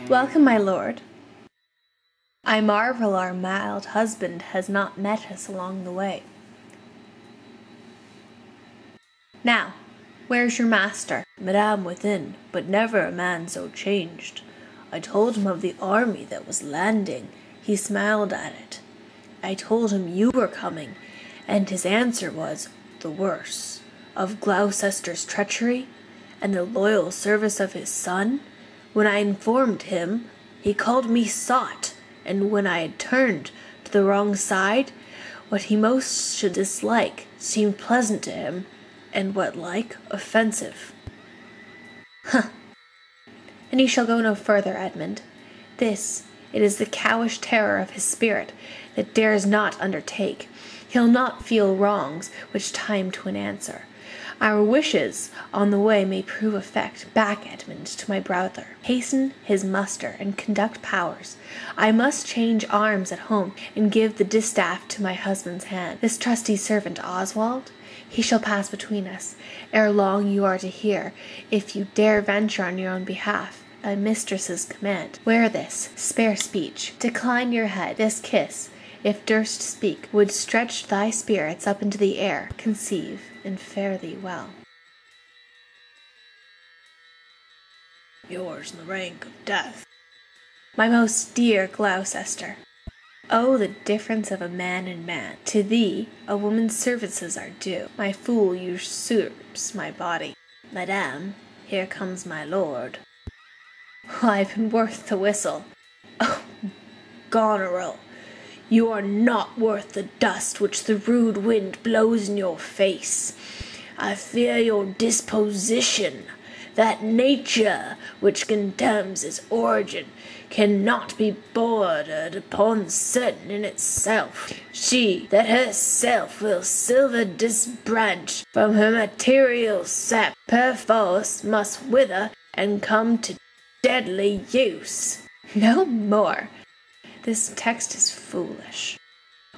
Welcome, my lord. I marvel our mild husband has not met us along the way. Now, where's your master? Madame within, but never a man so changed. I told him of the army that was landing. He smiled at it. I told him you were coming, and his answer was the worse. Of Gloucester's treachery, and the loyal service of his son. When I informed him, he called me sot, and when I had turned to the wrong side, what he most should dislike seemed pleasant to him, and what like offensive. Huh. And he shall go no further, Edmund. This, it is the cowish terror of his spirit that dares not undertake. He'll not feel wrongs which time to an answer. Our wishes on the way may prove effect. Back, Edmund, to my brother. Hasten his muster and conduct powers. I must change arms at home and give the distaff to my husband's hand. This trusty servant Oswald, he shall pass between us. Ere long you are to hear, if you dare venture on your own behalf, a mistress's command. Wear this, spare speech. Decline your head. This kiss, if durst speak, would stretch thy spirits up into the air. Conceive, and fare thee well. Yours in the rank of death. My most dear Gloucester, oh, the difference of a man and man! To thee a woman's services are due. My fool usurps my body. Madame, here comes my lord. Well, I've been worth the whistle. Oh, Goneril, you are not worth the dust which the rude wind blows in your face. I fear your disposition, that nature which contemns its origin cannot be bordered upon certain in itself. She that herself will silver disbranch from her material sap, perforce must wither and come to deadly use. No more. This text is foolish.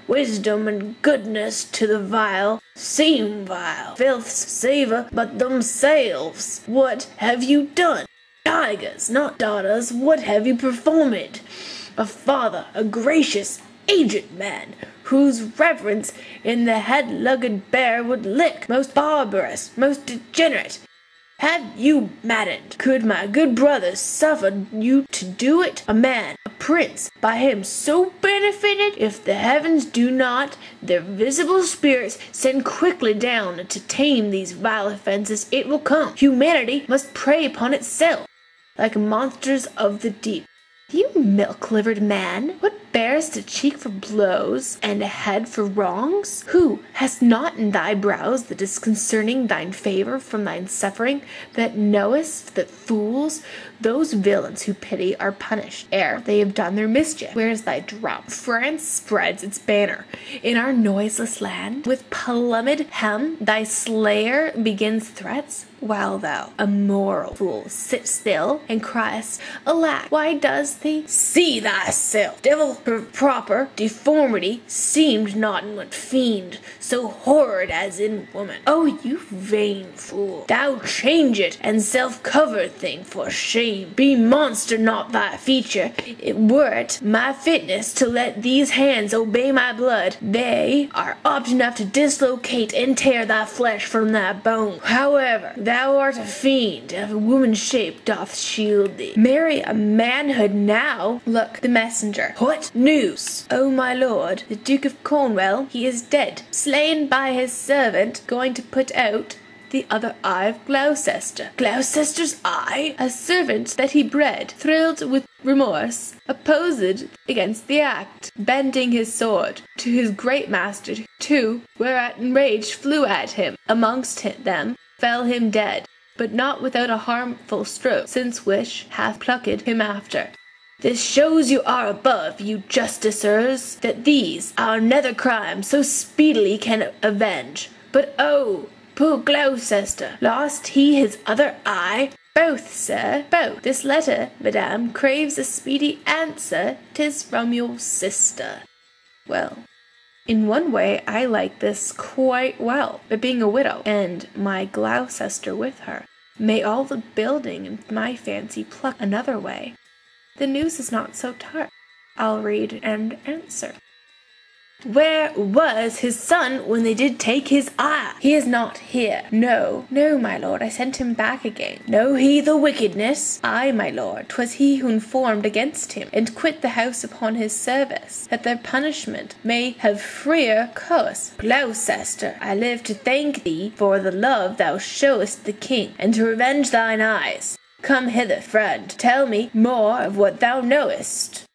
Wisdom and goodness to the vile seem vile. Filths savour but themselves. What have you done? Tigers, not daughters, what have you performed? A father, a gracious, aged man, whose reverence in the head-lugged bear would lick, most barbarous, most degenerate. Have you maddened? Could my good brother suffer you to do it? A man, a prince, by him so benefited? If the heavens do not, their visible spirits send quickly down to tame these vile offences, it will come. Humanity must prey upon itself, like monsters of the deep. You milk-livered man, what bearest a cheek for blows, and a head for wrongs? Who hast not in thy brows that is concerning thine favour from thine suffering, that knowest that fools, those villains who pity, are punished ere they have done their mischief? Where is thy drum? France spreads its banner in our noiseless land. With plummed helm thy slayer begins threats, while thou, a moral fool, sit still and criest, Alack, why does thee? See thyself, devil proper deformity seemed not in what fiend so horrid as in woman. Oh, you vain fool, thou change it and self-covered thing for shame. Be monster not thy feature. It were it my fitness to let these hands obey my blood, they are apt enough to dislocate and tear thy flesh from thy bone. However, thou art a fiend, of a woman's shape doth shield thee. Marry a manhood now. Look, the messenger. What news? Oh, my lord, the Duke of Cornwall, he is dead, slain by his servant, going to put out the other eye of Gloucester. Gloucester's eye? A servant that he bred, thrilled with remorse, opposed against the act, bending his sword to his great master, too, whereat enraged flew at him. Amongst them fell him dead, but not without a harmful stroke, since which hath plucked him after. This shows you are above, you justicers, that these our nether crimes so speedily can avenge. But oh, poor Gloucester, lost he his other eye? Both, sir, both. This letter, madame, craves a speedy answer. 'Tis from your sister. Well, in one way I like this quite well, but being a widow, and my Gloucester with her, may all the building in my fancy pluck another way. The news is not so tart. I'll read and answer. Where was his son when they did take his eye? He is not here. No, my lord, I sent him back again. Know he the wickedness? Ay, my lord, 'twas he who informed against him, and quit the house upon his service, that their punishment may have freer course. Gloucester, I live to thank thee for the love thou showest the king, and to revenge thine eyes. Come hither, friend, tell me more of what thou knowest.